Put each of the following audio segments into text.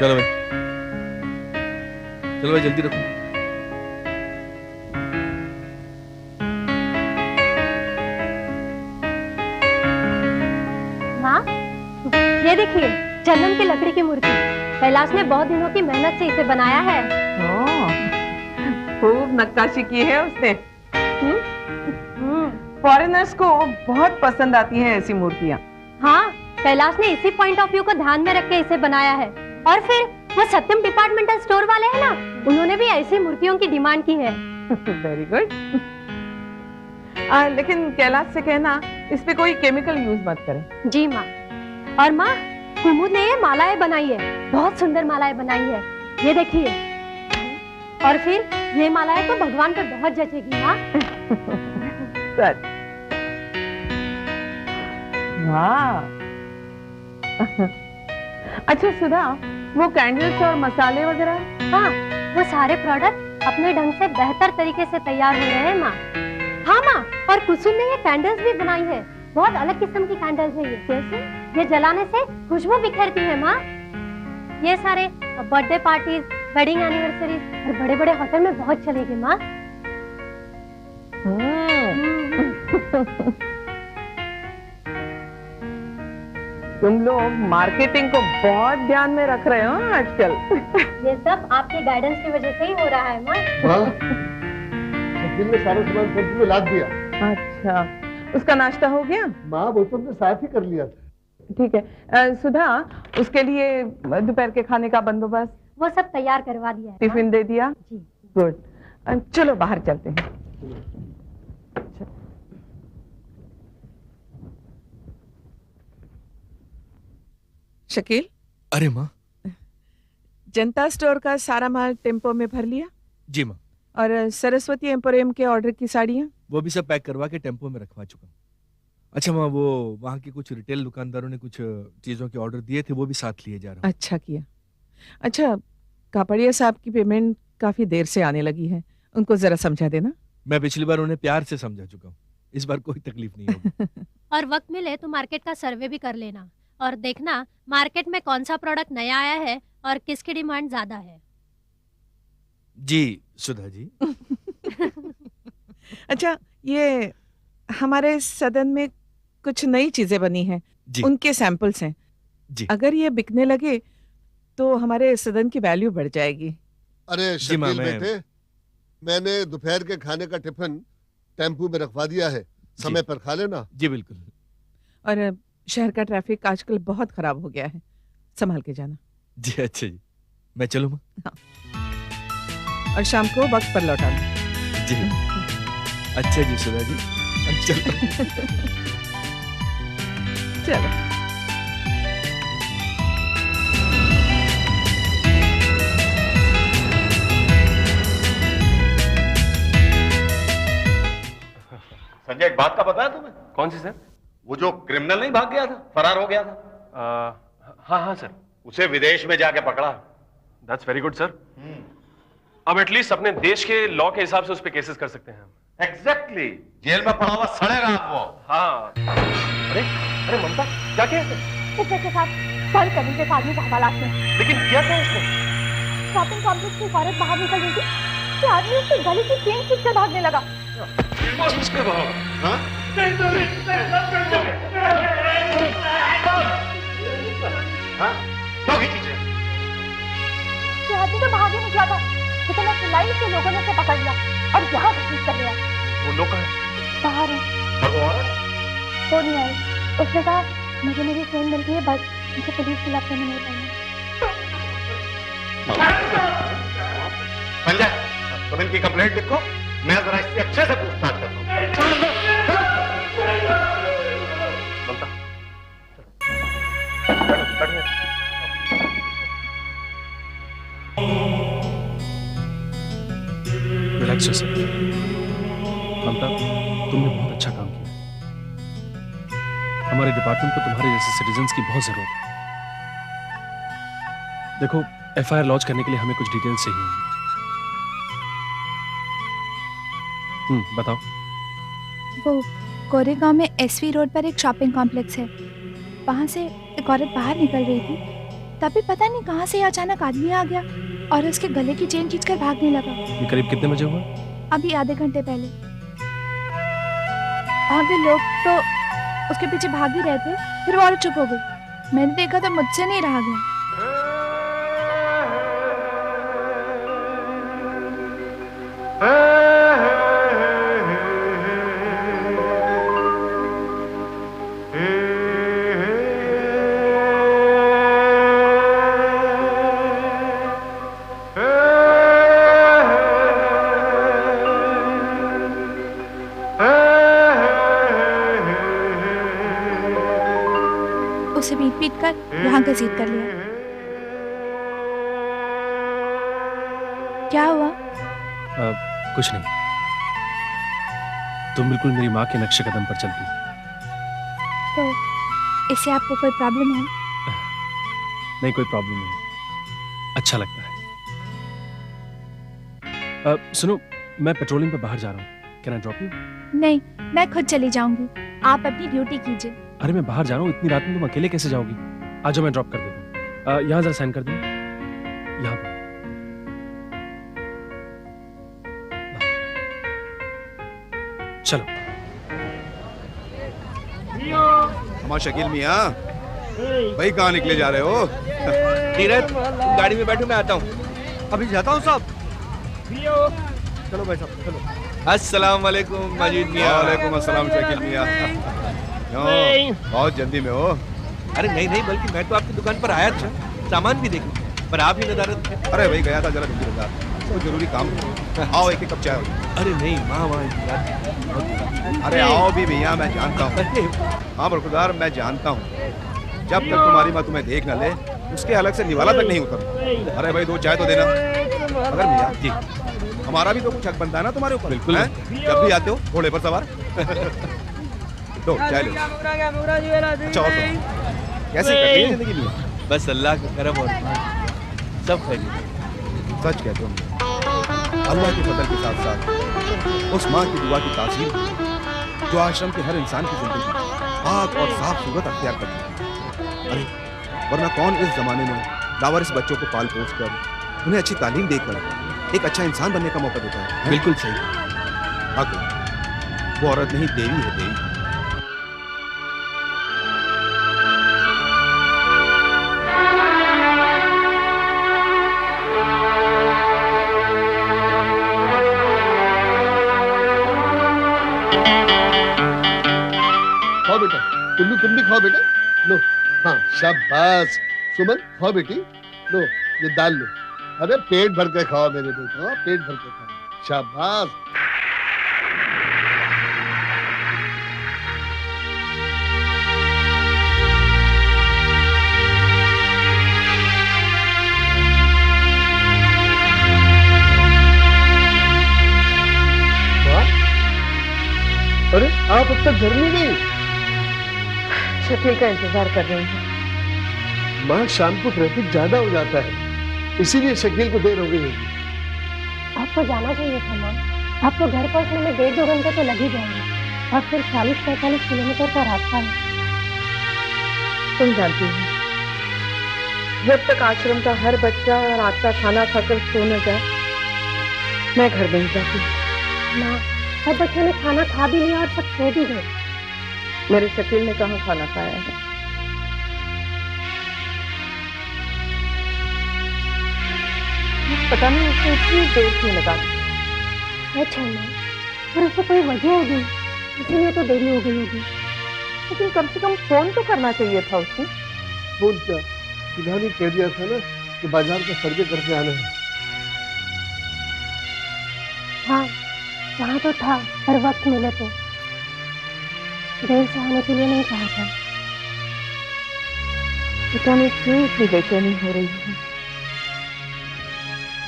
चलो भाई, चलो भाई जल्दी रखो। माँ, ये देखिए जन्म की लकड़ी की मूर्ति। कैलाश ने बहुत दिनों की मेहनत से इसे बनाया है। खूब नक्काशी की है उसने। फॉरेनर्स को बहुत पसंद आती हैं ऐसी मूर्तियाँ। हाँ, कैलाश ने इसी पॉइंट ऑफ व्यू को ध्यान में रख के इसे बनाया है। और फिर वो सत्यम डिपार्टमेंटल स्टोर वाले हैं ना, उन्होंने भी ऐसी मूर्तियों की डिमांड की है। Very good. लेकिन कैलाश से कहना इस पे कोई केमिकल यूज मत करें। जी माँ। और माँ, कुमुद ने ये मालाएं बनाई है, बहुत सुंदर मालाएं बनाई है। ये देखिए। और फिर ये मालाएं तो भगवान पे बहुत जचेगी माँ। सच? वाह। अच्छा सुधा, वो कैंडल्स और मसाले वगैरह? हाँ, वो सारे प्रोडक्ट अपने ढंग से बेहतर तरीके से तैयार हो रहे हैं माँ। हाँ माँ, और कुसुम ने ये कैंडल्स भी बनाई है, बहुत अलग किस्म की कैंडल्स है ये। कैसे? ये जलाने से खुशबू बिखेरती है माँ। ये सारे बर्थडे पार्टीज, वेडिंग एनिवर्सरीज और बड़े बड़े होटल में बहुत चलेगी माँ। तुम लोग मार्केटिंग को बहुत ध्यान में रख रहे हो आजकल। ये सब आपके गाइडेंस की वजह से ही हो रहा है माँ। दिन में सारा सामान सब्जी में लाद दिया। अच्छा, उसका नाश्ता हो गया? माँ वो तो हमने साथ ही कर लिया था। ठीक है। सुधा, उसके लिए दोपहर के खाने का बंदोबस्त? वो सब तैयार करवा दिया है। टिफिन दे दिया? जी। गुड। चलो बाहर चलते हैं। शकील। अरे माँ। जनता स्टोर का सारा माल टेम्पो में भर लिया? जी माँ। और सरस्वती एम्पोरियम के ऑर्डर की साड़ियाँ? वो भी सब पैक करवा के टेम्पो में रखवा चुका हूँ। अच्छा माँ, वो वहाँ के कुछ रिटेल दुकानदारों ने कुछ चीजों के ऑर्डर दिए थे, वो भी साथ लिए जा रहा हूँ। अच्छा किया। अच्छा, कापड़िया साहब की पेमेंट काफी देर से आने लगी है, उनको जरा समझा देना। मैं पिछली बार उन्हें प्यार से समझा चुका हूँ, इस बार कोई तकलीफ नहीं होगी। और वक्त मिले तो मार्केट का सर्वे भी कर लेना और देखना मार्केट में कौन सा प्रोडक्ट नया आया है और किसकी डिमांड ज्यादा है। जी सुधा जी। अच्छा, ये हमारे सदन में कुछ नई चीजें बनी हैं, उनके सैंपल्स हैं जी। अगर ये बिकने लगे तो हमारे सदन की वैल्यू बढ़ जाएगी। अरे शकील बेटे, मैंने दोपहर के खाने का टिफिन टेम्पू में रखवा दिया है, समय पर खा लेना। जी बिल्कुल। और शहर का ट्रैफिक आजकल बहुत खराब हो गया है, संभाल के जाना। जी अच्छा जी, मैं चलूँ माँ? हाँ। और शाम को वक्त पर लौटाना। जी अच्छा जी सुधा जी। चलो। चलो। संजय, एक बात का पता है तुम्हें? कौन सी सर? वो जो क्रिमिनल नहीं भाग गया था, फरार हो गया था। हाँ हाँ सर। उसे विदेश में जाके पकड़ा। That's very good sir. अब एटलीस्ट अपने देश के लॉ के हिसाब से उस पर केसेस कर सकते हैं। एग्जैक्टली, जेल में पड़ा हुआ सड़ेगा वो। हाँ। अरे अरे ममता, क्या किया इसने? इसके साथ कल कभी के आदमी का हवाला है। लेकिन क्या क्या इसने? शॉपिंग कॉम्प्लेक्स की औरत बाहर निकल रही थी कि आदमी उसकी गली की चेन खींच कर भागने लगा। किसके भाग? हाँ? हाँ? तो खींची चेन। आदमी तो भागे निकला था, लेकिन मैं चिल्लाई से लोगों ने उसे पकड़ लिया और यहाँ घसीट कर लिया। वो लोग कहाँ हैं? बाहर है। और वो औरत? वो नहीं आई। उसने कहा मुझे मेरी ट्रेन मिलती है, बस मुझे पुलिस की लपट में नहीं पाएंगे। संजय, तुम इनकी कंप्लेंट लिखो, मैं जरा इससे अच्छे से पूछताछ करता हूँ। ममता, रिलैक्स हो सर। ममता, तुमने बहुत अच्छा काम किया। हमारे डिपार्टमेंट को तुम्हारे जैसे सिटीजन्स की बहुत जरूरत है। देखो, एफआईआर लॉन्च करने के लिए हमें कुछ डिटेल्स चाहिए होंगी। बताओ। वो कोरेगांव में एसवी रोड पर एक शॉपिंग कॉम्प्लेक्स है, वहां से एक औरत बाहर निकल रही थी। तभी पता नहीं कहाँ से अचानक आदमी आ गया और उसके गले की चेन खींचकर भागने लगा। ये करीब कितने बजे हुआ? अभी आधे घंटे पहले। वहाँ के लोग तो उसके पीछे भाग ही रहे थे, फिर वो और चुप हो गई। मैंने देखा तो मुझसे नहीं रहा गया। उसे पीट पीट कर यहाँ घसीट कर लिया। क्या हुआ? कुछ नहीं। तुम बिल्कुल मेरी माँ के नक्शे कदम पर चलती। तो इससे आपको कोई प्रॉब्लम है? नहीं, कोई प्रॉब्लम नहीं। अच्छा लगता है। सुनो, मैं पेट्रोलिंग पे बाहर जा रहा हूँ। Can I drop you? नहीं, मैं खुद चली जाऊंगी। आप अपनी ड्यूटी कीजिए। अरे मैं बाहर जा रहा हूँ, इतनी रात में तुम अकेले कैसे जाओगी? आ जाओ, मैं ड्रॉप कर देता हूँ। यहाँ जरा साइन कर दो। यहाँ पे। चलो। हमारा शकील मियाँ, भाई कहाँ निकले जा रहे हो? धीरज, गाड़ी में बैठो, मैं आता हूँ। अभी जाता हूँ साहब। चलो भाई साहब, चलो। अस्सलाम वालेकुम मजीद मियाँ। वालेकुम अस्सलाम शकील मियाँ। क्यों, बहुत जल्दी में हो? अरे नहीं नहीं, बल्कि मैं तो आपकी दुकान पर आया था, सामान भी देखूं, पर आप ही नदारत थे। अरे भाई गया था जरा जल्दी बाजार, तो जरूरी काम था। आओ एक कप चाय हो। अरे नहीं, माँ वहाँ। अरे आओ भी भैया, मैं जानता हूँ। हाँ बरखुदार, मैं जानता हूँ। जब तक तुम्हारी माँ तुम्हें देख न ले, उसके अलग से निवाला तक नहीं उतर। अरे भाई 2 चाय तो देना। अगर भैया जी, हमारा भी तो कुछ हक बनता है ना तुम्हारे ऊपर। बिल्कुल। जब भी आते हो घोड़े पर सवार। दो चाय लो। अच्छा, और कैसे कट रही है जिंदगी में? बस अल्लाह का करम और सब खैर। सच कहते हो, अल्लाह के फजल के साथ साथ उस माँ की दुआ की तासीर जो आश्रम के हर इंसान की जिंदगी पाक और साफ सूरत अख्तियार करती है। अरे वरना कौन इस जमाने में लावारिस बच्चों को पाल पोस कर उन्हें अच्छी तालीम देकर एक अच्छा इंसान बनने का मौका देता है? बिल्कुल सही। वो औरत नहीं, देवी है, देवी। खाओ बेटा, तुम भी खाओ बेटा। लो, हाँ शाबाश। सुमन खाओ बेटी, लो ये दाल लो। अरे पेट भर के खाओ मेरे बेटा, पेट भर के खाओ। शाबाश। अरे आप अब तक घर नहीं गई? शकील का इंतजार कर रही हूँ। माँ, शाम को ट्रैफिक ज्यादा हो जाता है, इसीलिए शकील को देर हो गई होगी। आपको जाना चाहिए था माँ। आपको घर पहुंचने में 1.5-2 घंटे तो लग ही जाएंगे, और फिर 40-45 किलोमीटर का रास्ता है। तुम जानती हो, जब तक आश्रम का हर बच्चा रात का खाना खाकर सो न जाए, मैं घर नहीं जाती। माँ, सब बच्चों ने खाना खा भी लिया और सब सो भी गए। मेरे शकील ने कहाँ खाना खाया है? पता नहीं उसने इतनी देर क्यों लगा। अच्छा माँ, पर उससे कोई वजह होगी, इसीलिए तो देरी हो गई होगी। लेकिन कम से कम फोन तो करना चाहिए था उसने। फोन क्या, सुधानी कह दिया था ना कि बाजार का सर्वे करके आना है। हाँ, वहाँ तो था, पर वक्त मिले तो देर से आने के लिए नहीं कहा था। पता नहीं क्यों इतनी बेचैनी हो रही है।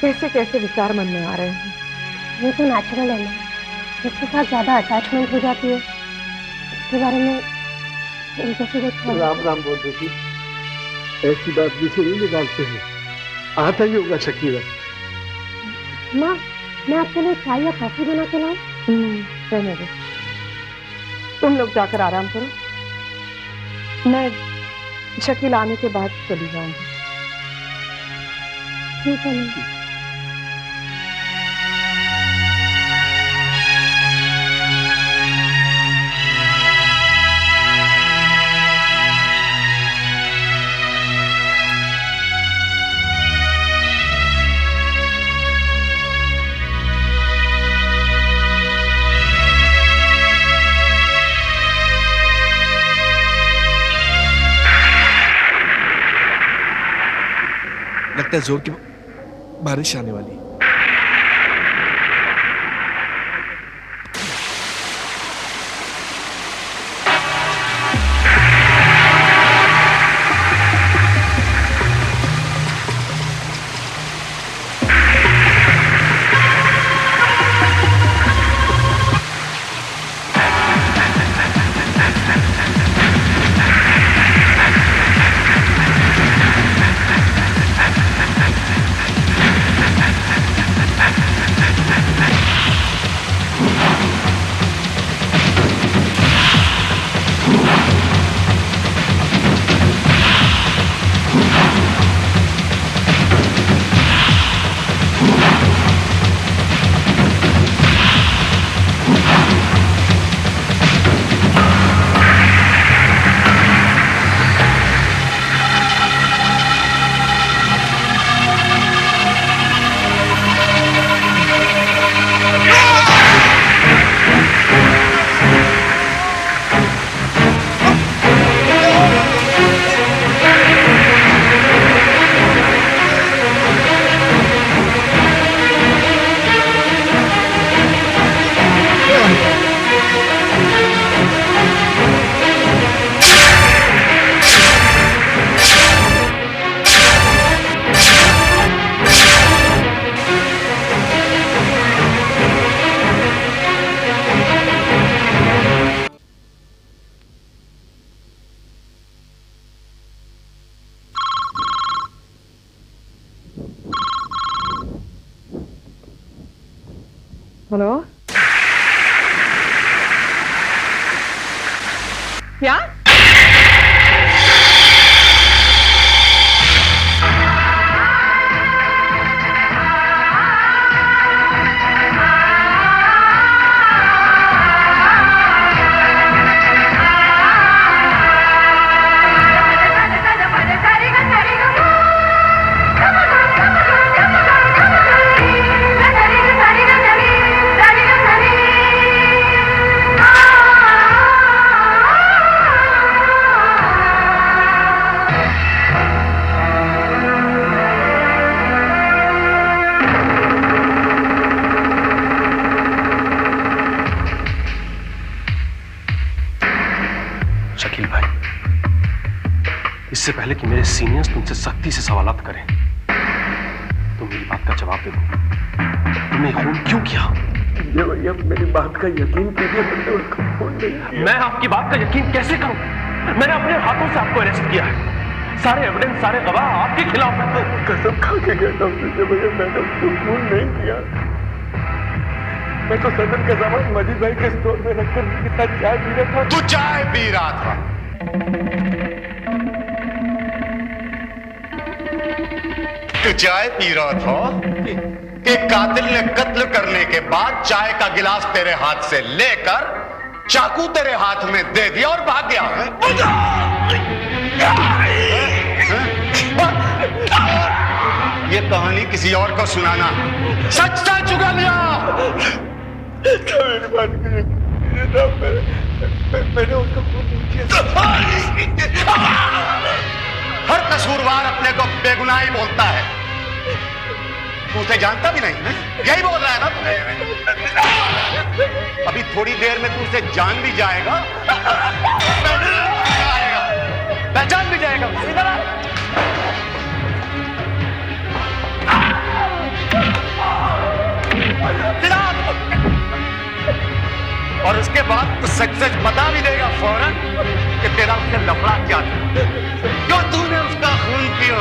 कैसे कैसे विचार मन में आ रहे हैं। ये तो नेचुरल है ना, जिसके साथ ज्यादा अटैचमेंट हो जाती है उसके बारे में उनके से राम राम बोल रही थी, ऐसी बात भी से नहीं निकालते हैं। आता ही होगा शकील। माँ, मैं आपके लिए चाय या कॉफी बना के लाऊं? रहने दो, तुम लोग जाकर आराम करो, मैं शकील आने के बाद चली जाऊंगी। ठीक है नहीं। लगता है जोर की बारिश आने वाली है। हेलो, क्या? शकील भाई, इससे पहले कि मेरे सीनियर्स तुमसे सख्ती से सवालात करें, तुम मेरी बात का जवाब दे दो। तुमने खून क्यों किया? भैया मेरी बात का यकीन कीजिए, मैंने उसका खून नहीं किया। मैं आपकी बात का यकीन कैसे करूं? मैंने अपने हाथों से आपको अरेस्ट किया है। सारे एविडेंस, सारे गवाह आपके खिलाफ हैं। कसम खा के कहता हूँ तुझे भैया, मैंने उसको खून नहीं किया। मैं तो सदन का सामान मजीद भाई के स्टोर में रखकर उनके साथ चाय पी रहा था। तू चाय पी रहा था? तू चाय पी रहा था कि कातिल ने कत्ल करने के बाद चाय का गिलास तेरे हाथ से लेकर चाकू तेरे हाथ में दे दिया और भाग गया? ये कहानी किसी और को सुनाना, सच सच उगलिया। मेरी बात मैंने उसको खून नहीं किया। हर कसूरवार अपने को बेगुनाह ही बोलता है। तू उसे जानता भी नहीं है, यही बोल रहा है ना तू? अभी थोड़ी देर में तू उसे जान भी जाएगा, पहचान भी जाएगा। इधर आ। और उसके बाद तू सच सच बता भी देगा फौरन कि तेरा उससे लफड़ा क्या था, क्यों तूने उसका खून पिया।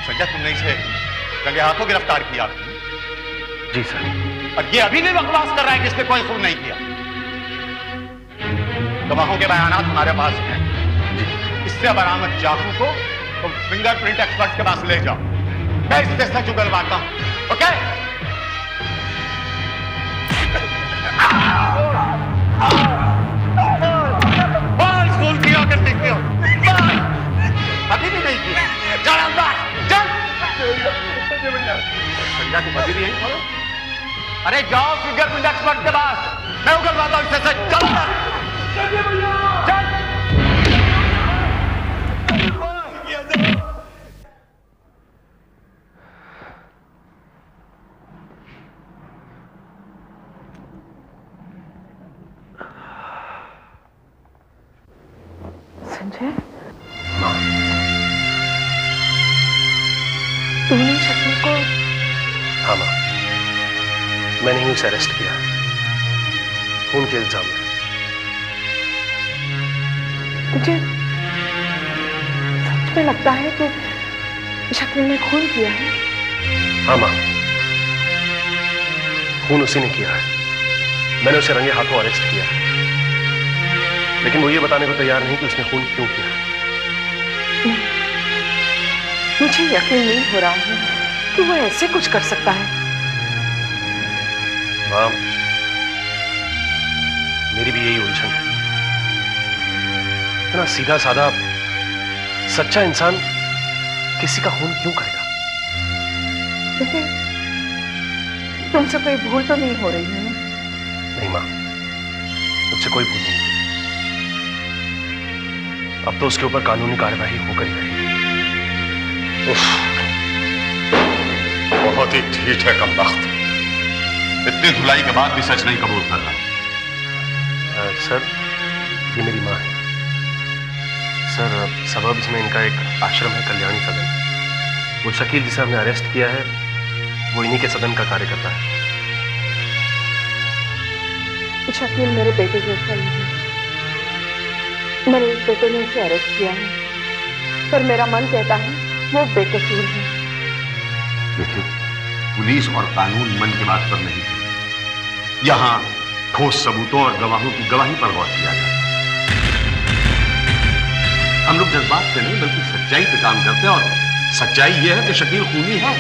समझा तुमने इसे? रंगे हाथों गिरफ्तार किया? जी सर। और ये अभी भी बकवास कर रहा है कि इसने कोई खून नहीं किया। गवाहों के बयानात हमारे पास हैं। इससे बरामद चाकू को तुम फिंगरप्रिंट एक्सपर्ट के पास ले जाओ। मैं इससे सच उगलवाता हूं। ओके? बॉल स्कूल किया करती थी। अभी भी नहीं किया। चल अंदर चल। संजय को अभी भी यही करो। अरे जाओ फिंगरप्रिंट एक्सपर्ट के पास, मैं उगलवाता हूं इससे सच। चल चल। संजय, तूने शकील को? हाँ माँ, मैंने ही उसे अरेस्ट किया खून के इल्जाम में। मुझे सच में लगता है कि शकील ने खून किया है। हाँ माँ, खून उसी ने किया है। मैंने उसे रंगे हाथों अरेस्ट किया है, लेकिन वो ये बताने को तैयार नहीं कि उसने खून क्यों किया है। नहीं, मुझे यकीन नहीं हो रहा है कि वो ऐसे कुछ कर सकता है। माँ, मेरी भी यही उलझन है। इतना सीधा साधा सच्चा इंसान किसी का खून क्यों करेगा? लेकिन तुमसे कोई भूल तो नहीं हो रही है ना? नहीं माँ, मुझसे कोई भूल नहीं हुई। अब तो उसके ऊपर कानूनी कार्यवाही होकर ही रहेगी। बहुत ही ठीक है कमबख्त। इतनी धुलाई के बाद भी सच नहीं कबूल कर रहा। सर, ये मेरी माँ है। सर, सबब इसमें इनका एक आश्रम है, कल्याणी सदन। वो शकील जिसे हमने अरेस्ट किया है, वो इन्हीं के सदन का कार्य करता है। शकील मेरे बेटे जैसा ही है। मेरे इस बेटे ने उसे अरेस्ट किया है, पर मेरा मन कहता है वो बेकसूर है। देखिए, पुलिस और कानून मन की बात पर नहीं है। यहां ठोस सबूतों और गवाहों की गवाही पर गौर किया जाता है। हम लोग जज्बात से नहीं बल्कि सच्चाई पे काम करते हैं, और सच्चाई यह है कि शकील खूनी है।